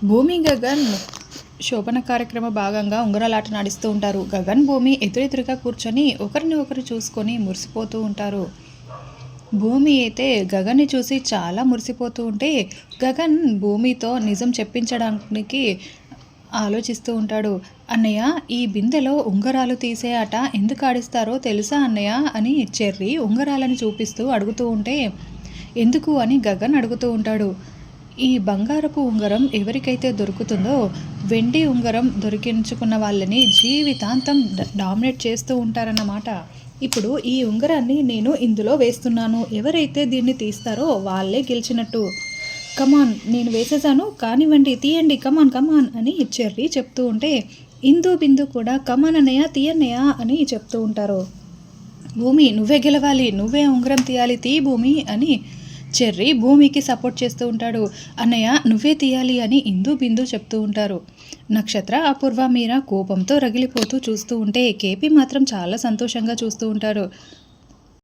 భూమి గగన్ శోభన కార్యక్రమ భాగంగా ఉంగరాలాట నడుస్తూ ఉంటారు. గగన్ భూమి ఎదురెదురుగా కూర్చొని ఒకరిని ఒకరు చూసుకొని మురిసిపోతూ ఉంటారు. భూమి అయితే గగన్ని చూసి చాలా మురిసిపోతూ ఉంటే గగన్ భూమితో నిజం చెప్పించడానికి ఆలోచిస్తూ ఉంటాడు. అన్నయ్య, ఈ బిందెలో ఉంగరాలు తీసే ఆట ఎందుకు ఆడిస్తారో తెలుసా అన్నయ్య అని చెర్రీ ఉంగరాలని చూపిస్తూ అడుగుతూ ఉంటే ఎందుకు అని గగన్ అడుగుతూ ఉంటాడు. ఈ బంగారపు ఉంగరం ఎవరికైతే దొరుకుతుందో వెండి ఉంగరం దొరికించుకున్న వాళ్ళని జీవితాంతం డామినేట్ చేస్తూ ఉంటారన్నమాట. ఇప్పుడు ఈ ఉంగరాన్ని నేను ఇందులో వేస్తున్నాను, ఎవరైతే దీన్ని తీస్తారో వాళ్ళే గెలిచినట్టు. కమాన్, నేను వేసేసాను, కానివ్వండి, తీయండి, కమాన్ కమాన్ అని చెర్రీ చెప్తూ ఉంటే ఇందు బిందు కూడా కమాన్ అన్నయ్య, తీయన్నయ్య అని చెప్తూ ఉంటారు. భూమి, నువ్వే గెలవాలి, నువ్వే ఉంగరం తీయాలి, తీ భూమి అని చెర్రీ భూమికి సపోర్ట్ చేస్తూ ఉంటాడు. అన్నయ్య, నువ్వే తీయాలి అని ఇందు బిందు చెప్తూ ఉంటారు. నక్షత్ర, అపూర్వ, మీరా కోపంతో రగిలిపోతూ చూస్తూ ఉంటే కేపీ మాత్రం చాలా సంతోషంగా చూస్తూ ఉంటారు.